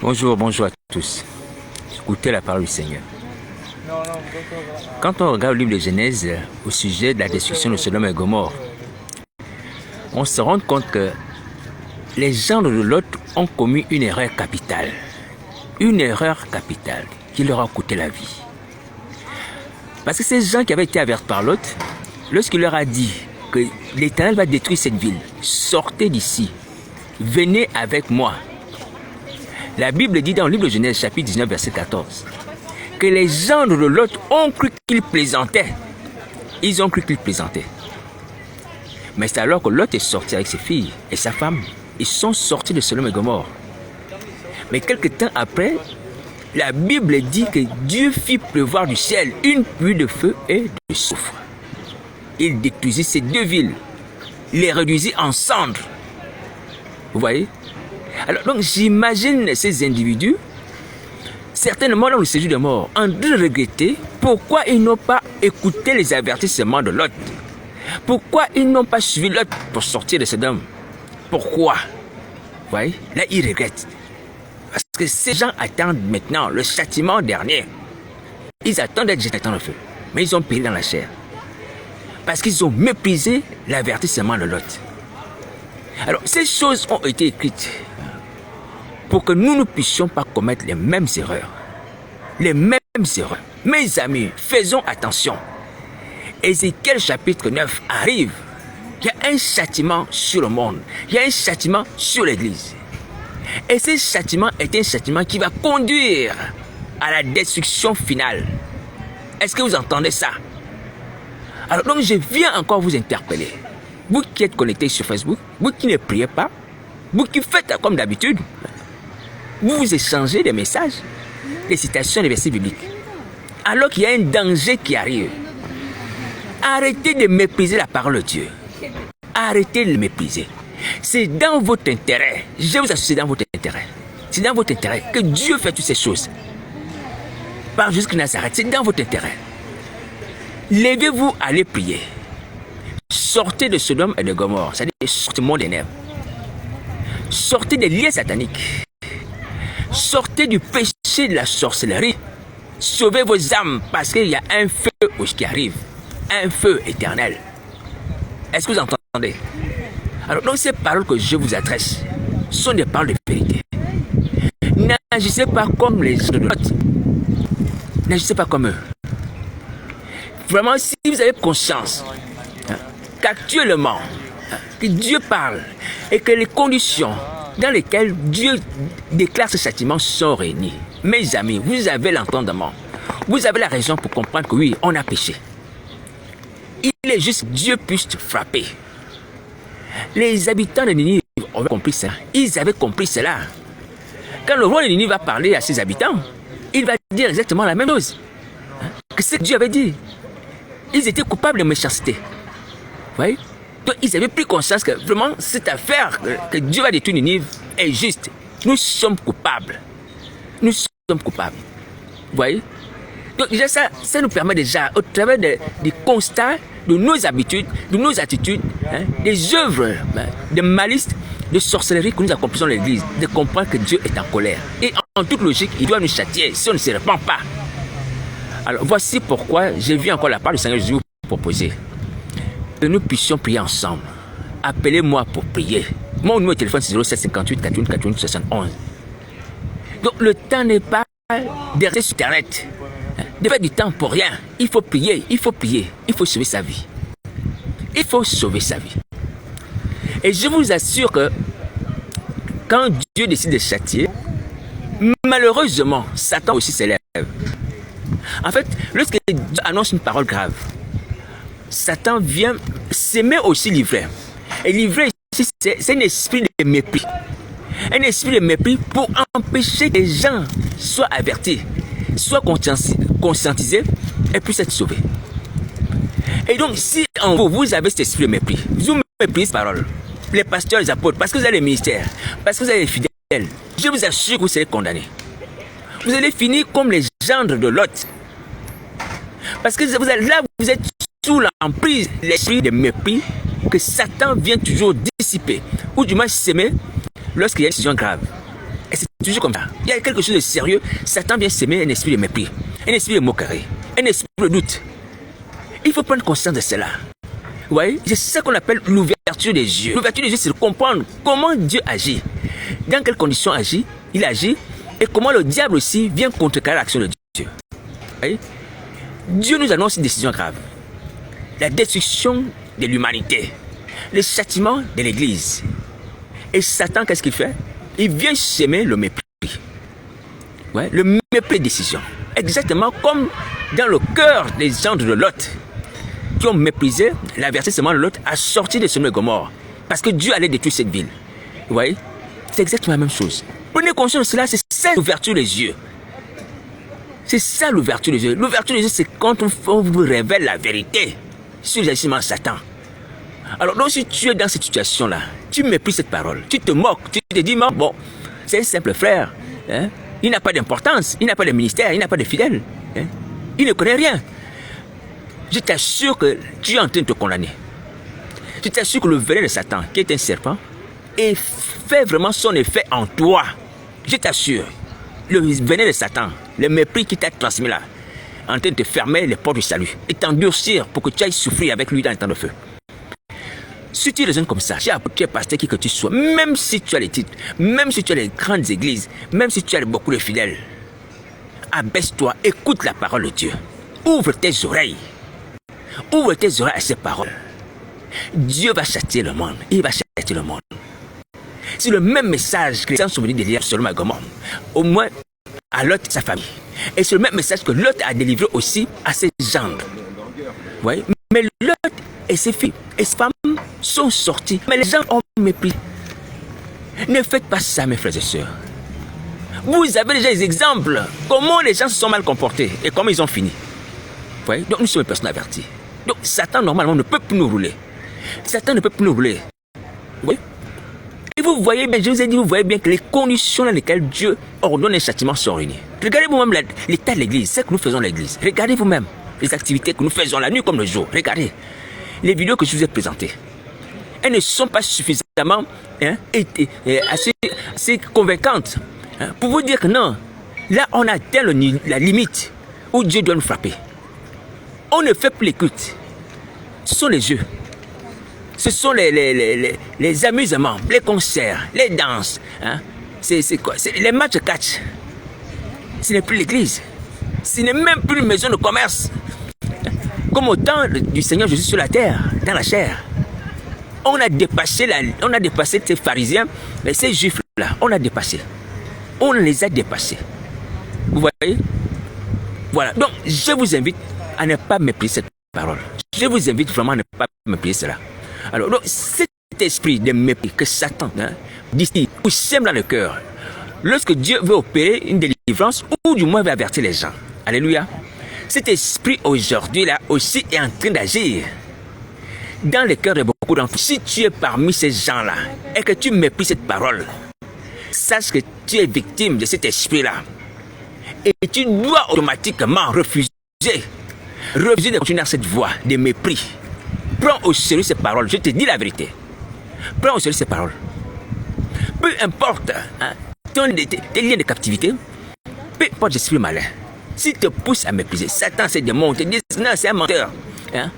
Bonjour, bonjour à tous. Écoutez la parole du Seigneur. Quand on regarde le livre de Genèse au sujet de la destruction de Sodome et Gomorrhe, on se rend compte que les gens de Lot ont commis une erreur capitale. Une erreur capitale qui leur a coûté la vie. Parce que ces gens qui avaient été avertis par Lot, lorsqu'il leur a dit que l'Éternel va détruire cette ville, sortez d'ici, venez avec moi. La Bible dit dans le livre de Genèse, chapitre 19, verset 14, que les gens de Lot ont cru qu'ils plaisantaient. Ils ont cru qu'ils plaisantaient. Mais c'est alors que Lot est sorti avec ses filles et sa femme. Ils sont sortis de Sodome et Gomorrhe. Mais quelque temps après, la Bible dit que Dieu fit pleuvoir du ciel une pluie de feu et de soufre. Il détruisit ces deux villes. Il les réduisit en cendres. Vous voyez? Alors donc j'imagine ces individus, certainement dans le séjour de mort, en train de regretter pourquoi ils n'ont pas écouté les avertissements de Lot. Pourquoi ils n'ont pas suivi Lot pour sortir de Sodome. Pourquoi? Vous voyez? Là ils regrettent. Parce que ces gens attendent maintenant le châtiment dernier. Ils attendent d'être jetés dans le feu. Mais ils ont péri dans la chair. Parce qu'ils ont méprisé l'avertissement de Lot. Alors ces choses ont été écrites pour que nous ne puissions pas commettre les mêmes erreurs. Les mêmes erreurs. Mes amis, faisons attention. Ézéchiel chapitre 9 arrive. Il y a un châtiment sur le monde. Il y a un châtiment sur l'Église. Et ce châtiment est un châtiment qui va conduire à la destruction finale. Est-ce que vous entendez ça? Alors donc je viens encore vous interpeller. Vous qui êtes connectés sur Facebook, vous qui ne priez pas, vous qui faites comme d'habitude, vous vous échangez des messages, des citations, des versets bibliques. Alors qu'il y a un danger qui arrive. Arrêtez de mépriser la parole de Dieu. Arrêtez de le mépriser. C'est dans votre intérêt. Je vous assure, c'est dans votre intérêt. C'est dans votre intérêt que Dieu fait toutes ces choses. Par Jésus-Christ Nazareth, c'est dans votre intérêt. Levez-vous, allez prier. Sortez de Sodome et de Gomorrhe. C'est-à-dire, sortez du monde des ténèbres. Sortez des liens sataniques. Sortez du péché de la sorcellerie. Sauvez vos âmes parce qu'il y a un feu qui arrive. Un feu éternel. Est-ce que vous entendez? Alors, donc ces paroles que je vous adresse sont des paroles de vérité. N'agissez pas comme les gens de Lot. N'agissez pas comme eux. Vraiment, si vous avez conscience qu'actuellement, que Dieu parle et que les conditions dans lesquelles Dieu déclare ce châtiment sont réunies, mes amis, vous avez l'entendement. Vous avez la raison pour comprendre que oui, on a péché. Il est juste que Dieu puisse te frapper. Les habitants de Ninive ont compris ça. Ils avaient compris cela. Quand le roi de Ninive va parler à ses habitants, il va dire exactement la même chose que ce que Dieu avait dit. Ils étaient coupables de méchanceté. Vous voyez? Donc ils avaient pris conscience que vraiment cette affaire que Dieu va détruire Ninive est juste. Nous sommes coupables. Nous sommes coupables. Vous voyez? Donc déjà ça nous permet déjà, au travers des constats de nos habitudes, de nos attitudes, des œuvres de malice, de sorcellerie que nous accomplissons dans l'Église, de comprendre que Dieu est en colère. Et en toute logique, il doit nous châtier si on ne se répand pas. Alors voici pourquoi je viens encore la parole du Seigneur Jésus vous proposer que nous puissions prier ensemble. Appelez-moi pour prier. Mon numéro de téléphone c'est 0758 41 41 71. Donc le temps n'est pas de rester sur Internet, de faire du temps pour rien. Il faut prier, il faut prier, il faut sauver sa vie. Il faut sauver sa vie. Et je vous assure que quand Dieu décide de châtier, malheureusement, Satan aussi s'élève. En fait, lorsque Dieu annonce une parole grave, Satan vient s'aimer aussi l'ivraie. Et l'ivraie ici, c'est un esprit de mépris. Un esprit de mépris pour empêcher que les gens soient avertis, soient conscientisés et puissent être sauvés. Et donc, si en vous, vous avez cet esprit de mépris, vous méprisez cette parole, les pasteurs, les apôtres, parce que vous avez les ministères, parce que vous avez les fidèles, je vous assure que vous serez condamnés. Vous allez finir comme les gendres de Lot. Parce que vous êtes sous l'emprise de l'esprit de mépris que Satan vient toujours dissiper, ou du moins s'aimer lorsqu'il y a une décision grave. Et c'est toujours comme ça. Il y a quelque chose de sérieux, Satan vient s'aimer un esprit de mépris, un esprit de moquerie, un esprit de doute. Il faut prendre conscience de cela. Vous voyez, c'est ça qu'on appelle l'ouverture des yeux. L'ouverture des yeux, c'est de comprendre comment Dieu agit, dans quelles conditions il agit, et comment le diable aussi vient contrecarrer l'action de Dieu. Vous voyez? Dieu nous annonce une décision grave. La destruction de l'humanité, le châtiment de l'Église. Et Satan, qu'est-ce qu'il fait? Il vient semer le mépris. Ouais, le mépris de décision. Exactement comme dans le cœur des gens de Lot, qui ont méprisé l'avertissement de Lot à sortir de Sodome et Gomorrhe. Parce que Dieu allait détruire cette ville. Vous voyez? C'est exactement la même chose. Prenez conscience de cela, c'est ça l'ouverture des yeux. C'est ça l'ouverture des yeux. L'ouverture des yeux, c'est quand on vous révèle la vérité sur l'agissement de Satan. Alors, donc, si tu es dans cette situation-là, tu méprises cette parole, tu te moques, tu te dis, bon, c'est un simple frère, hein? Il n'a pas d'importance, il n'a pas de ministère, il n'a pas de fidèle, hein? Il ne connaît rien. Je t'assure que tu es en train de te condamner. Je t'assure que le venin de Satan, qui est un serpent, fait vraiment son effet en toi. Je t'assure, le venin de Satan, le mépris qui t'a transmis là, en train de te fermer les portes du salut et t'endurcir pour que tu ailles souffrir avec lui dans le temps de feu. Si tu raisonnes comme ça, tu es pasteur qui que tu sois, même si tu as les titres, même si tu as les grandes églises, même si tu as beaucoup de fidèles, abaisse-toi, écoute la parole de Dieu. Ouvre tes oreilles. Ouvre tes oreilles à ces paroles. Dieu va châtier le monde. Il va châtier le monde. C'est le même message que les gens sont venus délivrer Sodome et Gomorrhe, au moins à Lot et sa famille. Et c'est le même message que Lot a délivré aussi à ses gendres. Vous voyez? Mais Lot et ses filles et ses femmes sont sortis. Mais les gens ont mépris. Ne faites pas ça, mes frères et sœurs. Vous avez déjà des exemples. Comment les gens se sont mal comportés et comment ils ont fini. Vous voyez? Donc nous sommes des personnes averties. Donc Satan, normalement, ne peut plus nous rouler. Satan ne peut plus nous rouler. Vous voyez? Et vous voyez bien, je vous ai dit, vous voyez bien que les conditions dans lesquelles Dieu ordonne un châtiment sont réunies. Regardez vous-même l'état de l'église, c'est que nous faisons l'église. Regardez vous-même les activités que nous faisons la nuit comme le jour. Regardez les vidéos que je vous ai présentées. Elles ne sont pas suffisamment assez convaincantes pour vous dire que non, là on a atteint la limite où Dieu doit nous frapper. On ne fait plus les cultes. Ce sont les yeux. Ce sont les amusements, les concerts, les danses. Hein? C'est quoi? C'est les matchs de catch. Ce n'est plus l'église. Ce n'est même plus une maison de commerce. Comme au temps du Seigneur Jésus sur la terre, dans la chair. On a dépassé ces pharisiens, ces juifs-là. On a dépassé. On les a dépassés. Vous voyez? Voilà. Donc, je vous invite à ne pas mépriser cette parole. Je vous invite vraiment à ne pas mépriser cela. Alors, donc, cet esprit de mépris que Satan distille ou sème dans le cœur, lorsque Dieu veut opérer une délivrance ou du moins veut avertir les gens. Alléluia. Cet esprit aujourd'hui là aussi est en train d'agir dans le cœur de beaucoup d'enfants. Si tu es parmi ces gens-là et que tu méprises cette parole, sache que tu es victime de cet esprit-là. Et tu dois automatiquement refuser de continuer dans cette voie de mépris. Prends au sérieux ces paroles. Je te dis la vérité. Prends au sérieux ces paroles. Peu importe tes liens de captivité, peu importe l'esprit malin, s'il te pousse à mépriser, Satan se démonte, te dit non, c'est un menteur. Hein?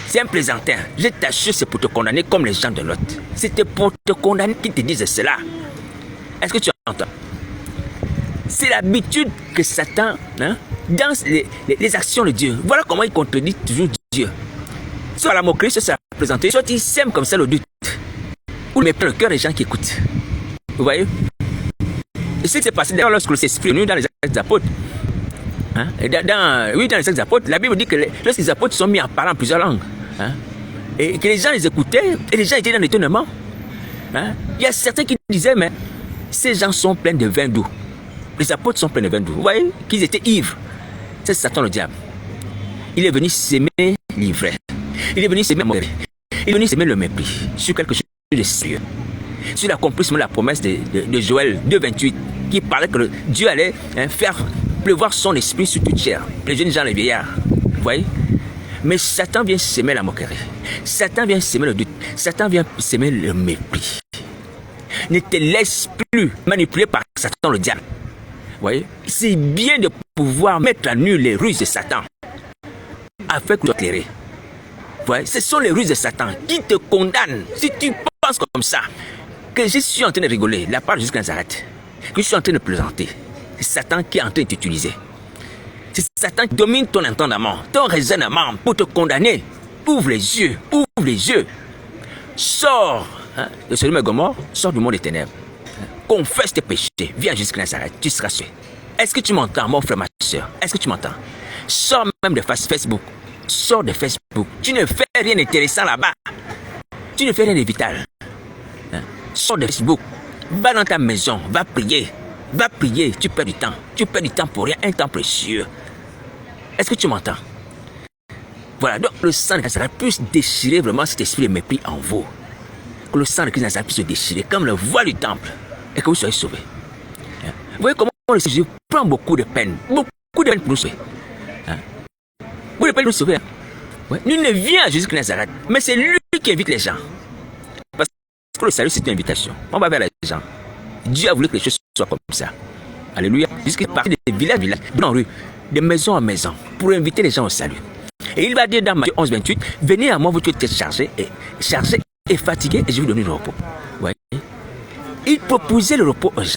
C'est un plaisantin. Je t'assure, c'est pour te condamner comme les gens de Lot. C'était pour te condamner qu'ils te disent cela. Est-ce que tu entends? C'est l'habitude que Satan, dans les actions de Dieu. Voilà comment il contredit toujours Dieu. Soit la moquerie, soit la plaisanterie, soit il sème comme ça le doute. Ou il met plein le cœur des gens qui écoutent. Vous voyez? Et ce qui s'est passé d'ailleurs lorsque l'esprit est venu dans les actes des apôtres. Hein? Dans les actes des apôtres, la Bible dit que lorsque les apôtres sont mis à parler en plusieurs langues, et que les gens les écoutaient, et les gens étaient dans l'étonnement. Il y a certains qui disaient, mais ces gens sont pleins de vin doux. Les apôtres sont pleins de vin doux. Vous voyez qu'ils étaient ivres. C'est Satan le diable. Il est venu s'aimer l'ivresse. Il est venu s'aimer le mépris. Il est venu s'aimer le mépris sur quelque chose de sérieux. Sur l'accomplissement de la promesse de Joël 2,28 qui parlait que Dieu allait faire pleuvoir son esprit sur toute chair. Les jeunes gens, les vieillards. Vous voyez? Mais Satan vient s'aimer la moquerie. Satan vient s'aimer le doute. Satan vient s'aimer le mépris. Ne te laisse plus manipuler par Satan le diable. Vous voyez, c'est bien de pouvoir mettre à nu les ruses de Satan afin que tu sois éclairé. Vous voyez, ce sont les ruses de Satan qui te condamnent. Si tu penses comme ça, que je suis en train de rigoler, la part jusqu'à Nazareth, que je suis en train de plaisanter, c'est Satan qui est en train de t'utiliser. C'est Satan qui domine ton entendement, ton raisonnement pour te condamner. Ouvre les yeux, ouvre les yeux. Sors de Sodome et Gomorrhe, sors du monde des ténèbres. Confesse tes péchés, viens jusqu'à Nazareth, tu seras sauvé. Est-ce que tu m'entends, mon frère, ma soeur? Est-ce que tu m'entends? Sors même de Facebook. Sors de Facebook. Tu ne fais rien d'intéressant là-bas. Tu ne fais rien de vital. Sors de Facebook. Va dans ta maison, va prier. Va prier, tu perds du temps. Tu perds du temps pour rien, un temps précieux. Est-ce que tu m'entends? Voilà, donc le sang de Nazareth puisse déchirer vraiment cet esprit de mépris en vous. Que le sang de Christ Nazareth puisse se déchirer comme le voile du temple et que vous soyez sauvés. Vous voyez comment le Seigneur prend beaucoup de peine pour nous sauver. Beaucoup de peine pour nous sauver. Ouais. Nul ne vient à Jésus-Christ Nazareth, mais c'est lui qui invite les gens. Parce que le salut, c'est une invitation. On va vers les gens. Dieu a voulu que les choses soient comme ça. Alléluia. Jusqu'à partir des villages, dans rue, de maison en maison, pour inviter les gens au salut. Et il va dire dans Matthieu 11, 28, venez à moi, vous qui êtes chargés et fatigués, et je vais vous donner le repos. Ouais. Il proposait le repos aux gens.